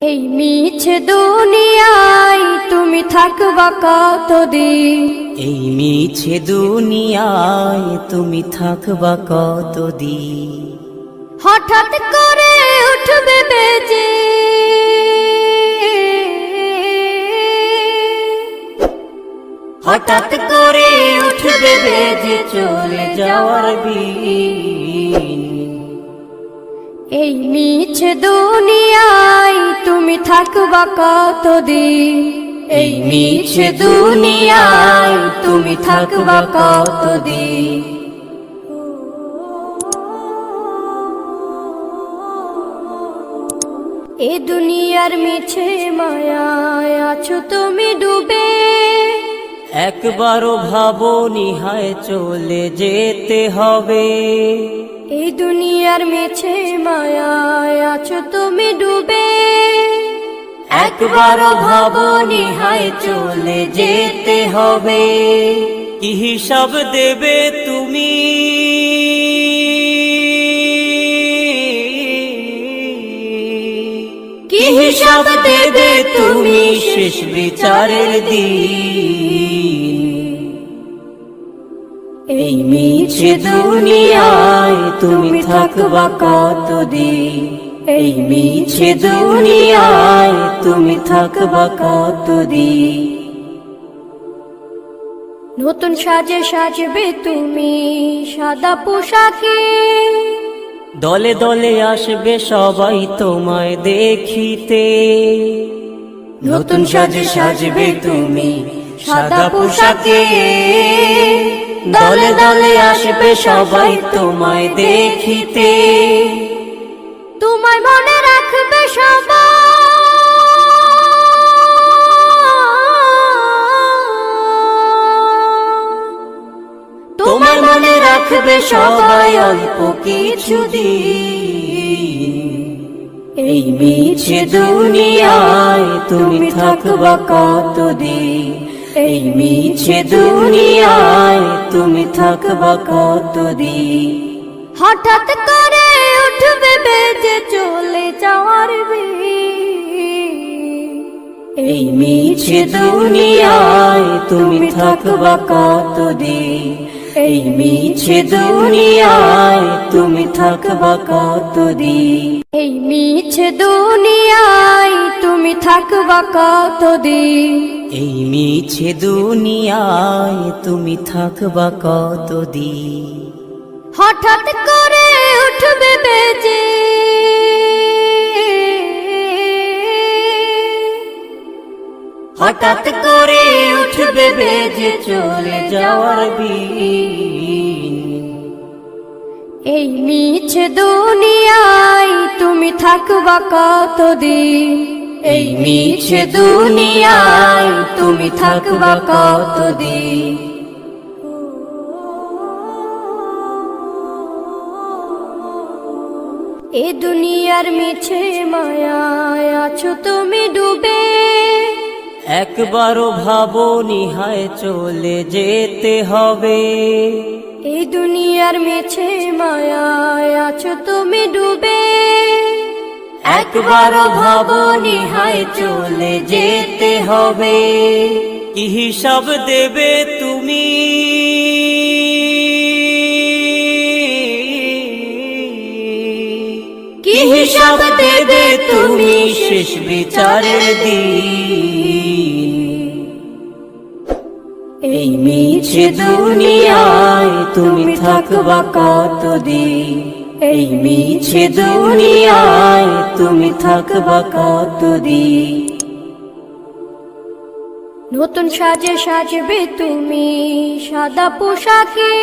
এই মিছে দুনিয়ায় তুমি থাকবা কতদিন? এই মিছে দুনিয়ায় তুমি থাকবা কতদিন? হঠাৎ করে উঠবে বেজে হঠাৎ করে উঠবে বেজে চলে যাওয়ার দিন। এই মিছে দুনিয়ায় তুমি থাকবা কতদিন? এই মিছে দুনিয়ায় তুমি থাকবা কতদিন? এ দুনিয়ার মিছে মায়ায় আছো তুমি ডুবে, একবারও ভাবোনি হায় চলে যেতে হবে। এই দুনিয়ার মিছে মায়ায় আছো তুমি ডুবে, একবারও ভাবোনি হায় চলে যেতে হবে। কি হিসাব দেবে তুমি? কি হিসাব দেবে তুমি শেষ বিচারের দিন? এই মিছে দুনিয়ায় তুমি থাকবা কতদিন? এই মিছে দুনিয়ায় তুমি থাকবা কতদিন? নতুন সাজে সাজবে তুমি সাদা পোশাকে, দলে দলে আসবে সবাই তোমায় দেখিতে। নতুন সাজে সাজবে তুমি সাদা পোশাকে, দলে দলে আসবে সবাই তোমায় দেখিতে। তোমায় মনে রাখবে সবাই, তোমায় মনে রাখবে সবাই অল্প কিছুদিন। এই মিছে দুনিয়ায় তুমি থাকবা কতদিন? এই মিছে দুনিয়ায় তুমি থাকবা কতদিন? হঠাৎ করে উঠবে বেজে চলে যাওয়ার দিন। এই মিছে দুনিয়ায় তুমি থাকবা কতদিন? এই মিছে দুনিয়ায় তুমি থাকবা কতদিন? এই মিছে দুনিয়ায় তুমি থাকবা কতদিন? এই মিছে দুনিয়ায় তুমি থাকবা কতদিন? হঠাৎ করে উঠবে বেজে হঠাৎ করে উঠবে বেজে চলে যাওয়ার দিন। এই মিছে দুনিয়ায় তুমি থাকবা কতদিন? এই মিছে দুনিয়ায় তুমি থাকবা কতদিন? এ দুনিয়ার মিছে মায়ায় আছো তুমি ডুবে, একবারও ভাবোনি হায় চলে যেতে হবে। এই দুনিয়ার মিছে মায়ায় আছো তুমি ডুবে, একবারও ভাবোনি হায় চলে যেতে হবে। কি হিসাব দেবে তুমি? কি হিসাব দেবে তুমি শেষ বিচারের দিন? এই মিছে দুনিয়ায় তুমি থাকবা কতদিন? এই মিছে দুনিয়ায় তুমি থাকবা কতদিন? নতুন সাজে সাজবে তুমি সাদা পোশাকে,